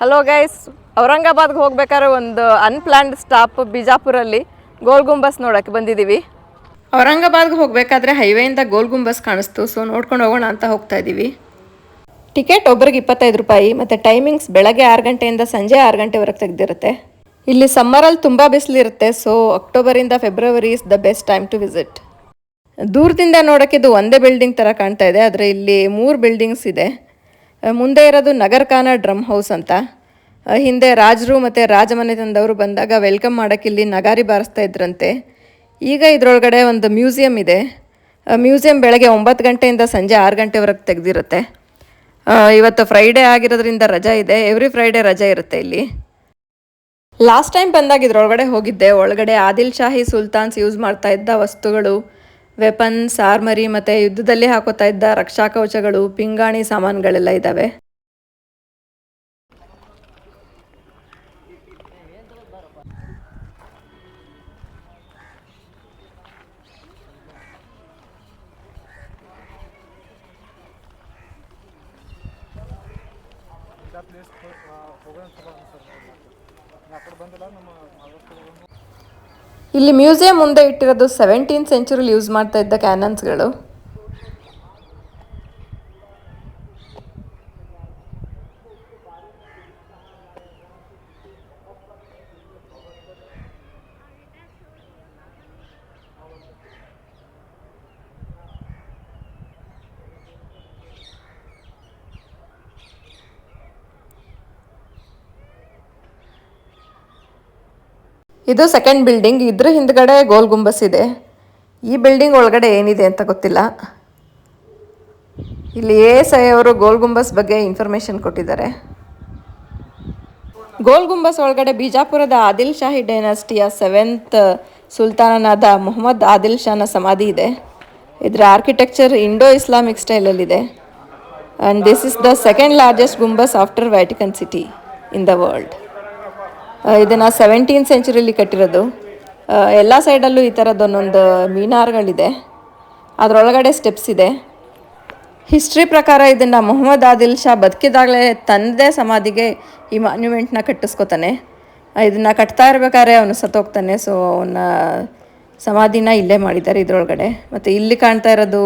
Hello guys, ಔರಂಗಾಬಾದ್ಗೆ ಹೋಗ್ಬೇಕಾದ್ರೆ ಒಂದು unplanned stop ಬಿಜಾಪುರಲ್ಲಿ ಗೋಲ್ ಗುಂಬಸ್ ನೋಡೋಕ್ಕೆ ಬಂದಿದ್ದೀವಿ. ಔರಂಗಾಬಾದ್ಗೆ ಹೋಗಬೇಕಾದ್ರೆ ಹೈವೇಯಿಂದ ಗೋಲ್ ಗುಂಬಸ್ ಕಾಣಿಸ್ತು, ಸೊ ನೋಡ್ಕೊಂಡು ಹೋಗೋಣ ಅಂತ ಹೋಗ್ತಾ ಇದ್ದೀವಿ. ಟಿಕೆಟ್ ಒಬ್ರಿಗೆ 25 ರೂಪಾಯಿ ಮತ್ತು ಟೈಮಿಂಗ್ಸ್ ಬೆಳಗ್ಗೆ 6 ಗಂಟೆಯಿಂದ ಸಂಜೆ 6 ಗಂಟೆವರೆಗೆ ತೆಗೆದಿರುತ್ತೆ. ಇಲ್ಲಿ ಸಮ್ಮರಲ್ಲಿ ತುಂಬ ಬಿಸಿಲಿರುತ್ತೆ, ಸೊ ಅಕ್ಟೋಬರಿಂದ February is the best time to visit. ದೂರದಿಂದ ನೋಡೋಕ್ಕೆ ಇದು ಒಂದೇ ಬಿಲ್ಡಿಂಗ್ ಥರ ಕಾಣ್ತಾ ಇದೆ, ಆದರೆ ಇಲ್ಲಿ 3 ಬಿಲ್ಡಿಂಗ್ಸ್ ಇದೆ. ಮುಂದೆ ಇರೋದು ನಗರ್ಖಾನ ಡ್ರಮ್ ಹೌಸ್ ಅಂತ. ಹಿಂದೆ ರಾಜರು ಮತ್ತು ರಾಜಮನೆತನದವರು ಬಂದಾಗ ವೆಲ್ಕಮ್ ಮಾಡೋಕ್ಕೆ ಇಲ್ಲಿ ನಗಾರಿ ಬಾರಿಸ್ತಾ ಇದ್ರಂತೆ. ಈಗ ಇದರೊಳಗಡೆ ಒಂದು ಮ್ಯೂಸಿಯಂ ಇದೆ. ಮ್ಯೂಸಿಯಂ ಬೆಳಗ್ಗೆ 9 ಗಂಟೆಯಿಂದ ಸಂಜೆ 6 ಗಂಟೆವರೆಗೆ ತೆಗೆದಿರುತ್ತೆ. ಇವತ್ತು ಫ್ರೈಡೇ ಆಗಿರೋದ್ರಿಂದ ರಜಾ ಇದೆ, ಎವ್ರಿ ಫ್ರೈಡೇ ರಜೆ ಇರುತ್ತೆ ಇಲ್ಲಿ. ಲಾಸ್ಟ್ ಟೈಮ್ ಬಂದಾಗ ಇದರೊಳಗಡೆ ಹೋಗಿದ್ದೆ. ಒಳಗಡೆ ಆದಿಲ್ ಶಾಹಿ ಸುಲ್ತಾನ್ಸ್ ಯೂಸ್ ಮಾಡ್ತಾ ಇದ್ದ ವಸ್ತುಗಳು, ವೆಪನ್ಸ್, ಆರ್ಮರಿ ಮತ್ತು ಯುದ್ಧದಲ್ಲಿ ಹಾಕೋತಾ ಇದ್ದ ರಕ್ಷಾ ಕವಚಗಳು, ಪಿಂಗಾಣಿ ಸಾಮಾನುಗಳೆಲ್ಲ ಇದ್ದಾವೆ. ಇಲ್ಲಿ ಮ್ಯೂಸಿಯಂ ಮುಂದೆ ಇಟ್ಟಿರೋದು 17th ಸೆಂಚುರಿಲಿ ಯೂಸ್ ಮಾಡ್ತಾ ಇದ್ದ ಕ್ಯಾನನ್ಸ್ಗಳು. ಇದು ಸೆಕೆಂಡ್ ಬಿಲ್ಡಿಂಗ್. ಇದ್ರ ಹಿಂದ್ಗಡೆ ಗೋಲ್ ಗುಂಬಸ್ ಇದೆ. ಈ ಬಿಲ್ಡಿಂಗ್ ಒಳಗಡೆ ಏನಿದೆ ಅಂತ ಗೊತ್ತಿಲ್ಲ. ಇಲ್ಲಿ ASI ಅವರು ಗೋಲ್ ಗುಂಬಸ್ ಬಗ್ಗೆ ಇನ್ಫಾರ್ಮೇಷನ್ ಕೊಟ್ಟಿದ್ದಾರೆ. ಗೋಲ್ ಗುಂಬಸ್ ಒಳಗಡೆ ಬಿಜಾಪುರದ ಆದಿಲ್ ಶಾಹಿ ಡೈನಾಸ್ಟಿಯ 7th ಸುಲ್ತಾನನಾದ ಮೊಹಮ್ಮದ್ ಆದಿಲ್ ಶಾನ ಸಮಾಧಿ ಇದೆ. ಇದರ ಆರ್ಕಿಟೆಕ್ಚರ್ ಇಂಡೋ ಇಸ್ಲಾಮಿಕ್ ಸ್ಟೈಲಲ್ಲಿದೆ. And this is the second largest gumbaz after Vatican City in the world. ಇದನ್ನು 17th ಸೆಂಚುರಿಲಿ ಕಟ್ಟಿರೋದು. ಎಲ್ಲ ಸೈಡಲ್ಲೂ ಈ ಥರದ್ದು ಒಂದೊಂದು ಮೀನಾರ್ಗಳಿದೆ. ಅದರೊಳಗಡೆ ಸ್ಟೆಪ್ಸ್ ಇದೆ. ಹಿಸ್ಟ್ರಿ ಪ್ರಕಾರ ಇದನ್ನು ಮೊಹಮ್ಮದ್ ಆದಿಲ್ ಶಾ ಬದುಕಿದಾಗಲೇ ತನ್ನದೇ ಸಮಾಧಿಗೆ ಈ ಮಾನ್ಯುಮೆಂಟ್ನ ಕಟ್ಟಿಸ್ಕೊತಾನೆ. ಇದನ್ನು ಕಟ್ತಾ ಇರಬೇಕಾದ್ರೆ ಅವನು ಸತ್ತೋಗ್ತಾನೆ. ಸೊ ಅವನ ಸಮಾಧಿನ ಇಲ್ಲೇ ಮಾಡಿದ್ದಾರೆ ಇದರೊಳಗಡೆ. ಮತ್ತು ಇಲ್ಲಿ ಕಾಣ್ತಾ ಇರೋದು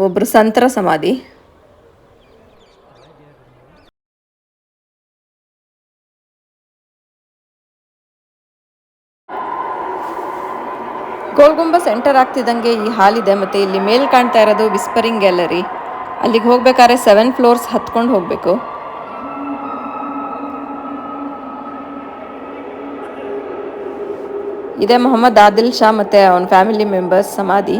ಒಬ್ಬರು ಸಂತರ ಸಮಾಧಿ. ಗೋಲ್ ಗುಂಬಸ್ ಎಂಟರ್ ಆಗ್ತಿದ್ದಂಗೆ ಈ ಹಾಲ್ ಇದೆ. ಮತ್ತು ಇಲ್ಲಿ ಮೇಲ್ ಕಾಣ್ತಾ ಇರೋದು ವಿಸ್ಪರಿಂಗ್ ಗ್ಯಾಲರಿ. ಅಲ್ಲಿಗೆ ಹೋಗ್ಬೇಕಾದ್ರೆ 7 ಫ್ಲೋರ್ಸ್ ಹತ್ಕೊಂಡು ಹೋಗಬೇಕು. ಇದೇ ಮೊಹಮ್ಮದ್ ಆದಿಲ್ ಶಾ ಮತ್ತು ಅವನ ಫ್ಯಾಮಿಲಿ ಮೆಂಬರ್ಸ್ ಸಮಾಧಿ.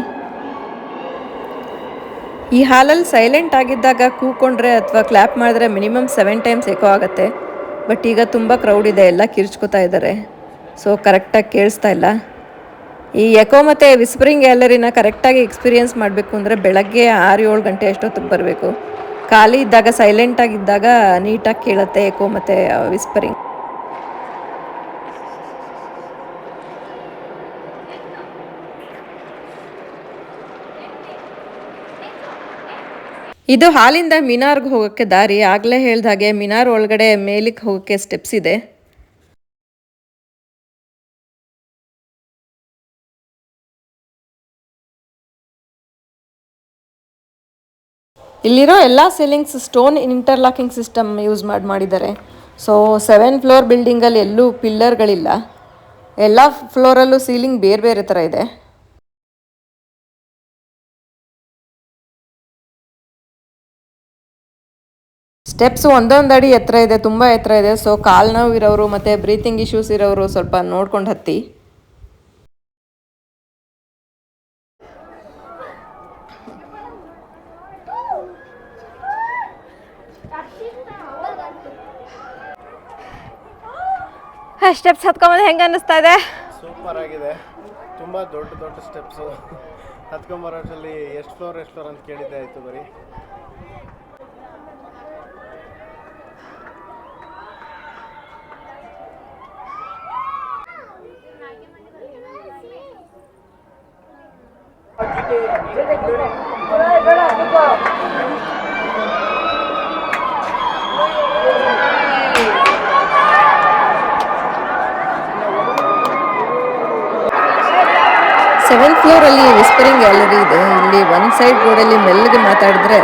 ಈ ಹಾಲಲ್ಲಿ ಸೈಲೆಂಟ್ ಆಗಿದ್ದಾಗ ಕೂಕೊಂಡ್ರೆ ಅಥವಾ ಕ್ಲ್ಯಾಪ್ ಮಾಡಿದ್ರೆ ಮಿನಿಮಮ್ 7 ಟೈಮ್ಸ್ ಎಕೋ ಆಗುತ್ತೆ. ಬಟ್ ಈಗ ತುಂಬ ಕ್ರೌಡ್ ಇದೆ, ಎಲ್ಲ ಕಿರ್ಚ್ಕೋತಾ ಇದ್ದಾರೆ, ಸೊ ಕರೆಕ್ಟಾಗಿ ಕೇಳಿಸ್ತಾ ಇಲ್ಲ. ಈ ಎಕೋ ಮತ್ತು ವಿಸ್ಪರಿಂಗ್ ಗ್ಯಾಲರಿನ ಕರೆಕ್ಟಾಗಿ ಎಕ್ಸ್ಪೀರಿಯೆನ್ಸ್ ಮಾಡಬೇಕು ಅಂದರೆ ಬೆಳಗ್ಗೆ 6-7 ಗಂಟೆ ಅಷ್ಟೊತ್ತಿಗೆ ಬರಬೇಕು. ಖಾಲಿ ಇದ್ದಾಗ, ಸೈಲೆಂಟಾಗಿದ್ದಾಗ ನೀಟಾಗಿ ಕೇಳುತ್ತೆ ಎಕೋ ಮತ್ತು ವಿಸ್ಪರಿಂಗ್. ಇದು ಹಾಲಿಂದ ಮಿನಾರ್ಗೆ ಹೋಗೋಕ್ಕೆ ದಾರಿ. ಆಗಲೇ ಹೇಳ್ದ ಹಾಗೆ ಮಿನಾರ್ ಒಳಗಡೆ ಮೇಲಿಗೆ ಹೋಗೋಕ್ಕೆ ಸ್ಟೆಪ್ಸ್ ಇದೆ. ಇಲ್ಲಿರೋ ಎಲ್ಲ ceilings stone interlocking system use ಮಾಡಿದ್ದಾರೆ. ಸೊ 7 ಫ್ಲೋರ್ ಬಿಲ್ಡಿಂಗಲ್ಲಿ ಎಲ್ಲೂ ಪಿಲ್ಲರ್ಗಳಿಲ್ಲ. ಎಲ್ಲ ಫ್ಲೋರಲ್ಲೂ ಸೀಲಿಂಗ್ ಬೇರೆ ಬೇರೆ ಥರ ಇದೆ. ಸ್ಟೆಪ್ಸ್ ಒಂದೊಂದು ಅಡಿ ಎತ್ತರ ಇದೆ, ತುಂಬ ಎತ್ತರ ಇದೆ. ಸೊ ಕಾಲು ನೋವು ಇರೋರು ಮತ್ತು ಬ್ರೀತಿಂಗ್ ಇಶ್ಯೂಸ್ ಇರೋರು ಸ್ವಲ್ಪ ನೋಡ್ಕೊಂಡು ಹತ್ತಿ. ಸ್ಟೆಪ್ಸ್ ಹತ್ಕೊಂಬಂದು ಹೆಂಗೆ ಅನ್ನಿಸ್ತಾ ಇದೆ? ಸೂಪರ್ ಆಗಿದೆ. ತುಂಬ ದೊಡ್ಡ ದೊಡ್ಡ ಸ್ಟೆಪ್ಸು ಹತ್ಕೊಂಬರೋಷ್ಟರಲ್ಲಿ ಎಷ್ಟು ಫ್ಲೋರ್ ಅಂತ ಕೇಳಿದ್ದೆ ಆಯಿತು ಬರೀ. 7th ಫ್ಲೋರಲ್ಲಿ ವಿಸ್ಪರಿಂಗ್ ಗ್ಯಾಲರಿ ಇದೆ. ಇಲ್ಲಿ ಒಂದು ಸೈಡ್ ಗೋಡೆಯಲ್ಲಿ ಮೆಲ್ಲಗೆ ಮಾತಾಡಿದ್ರೆ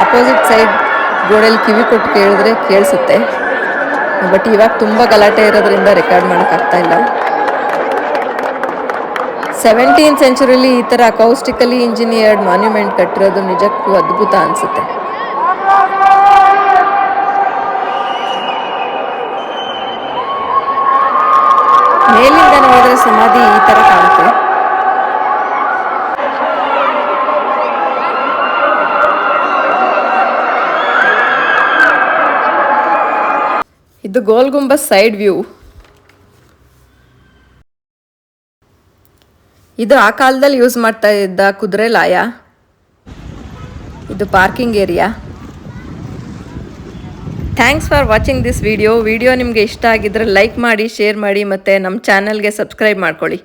ಅಪೋಸಿಟ್ ಸೈಡ್ ಗೋಡೆಯಲ್ಲಿ ಕಿವಿ ಕೊಟ್ಟು ಕೇಳಿದ್ರೆ ಕೇಳಿಸುತ್ತೆ. ಬಟ್ ಇವಾಗ ತುಂಬ ಗಲಾಟೆ ಇರೋದ್ರಿಂದ ರೆಕಾರ್ಡ್ ಮಾಡೋಕ್ಕಾಗ್ತಾ ಇಲ್ಲ. 17th ಸೆಂಚುರಿಲಿ ಈ ಥರ ಅಕೌಸ್ಟಿಕಲಿ ಇಂಜಿನಿಯರ್ಡ್ ಮಾನ್ಯುಮೆಂಟ್ ಕಟ್ಟಿರೋದು ನಿಜಕ್ಕೂ ಅದ್ಭುತ ಅನಿಸುತ್ತೆ. ಮೇಲಿಂದ ನೋಡಿದ್ರೆ ಸಮಾಧಿ ಈ ಥರ ಕಾಣುತ್ತೆ. ಇದು ಗೋಲ್ ಗುಂಬಸ್ ಸೈಡ್ ವ್ಯೂ. ಇದು ಆ ಕಾಲದಲ್ಲಿ ಯೂಸ್ ಮಾಡ್ತಾ ಇದ್ದ ಕುದುರೆ ಲಾಯ. ಇದು parking area. Thanks for watching this video ನಿಮಗೆ ಇಷ್ಟ ಆಗಿದ್ರೆ ಲೈಕ್ ಮಾಡಿ, ಶೇರ್ ಮಾಡಿ ಮತ್ತು ನಮ್ಮ ಚಾನಲ್ಗೆ ಸಬ್ಸ್ಕ್ರೈಬ್ ಮಾಡ್ಕೊಳ್ಳಿ.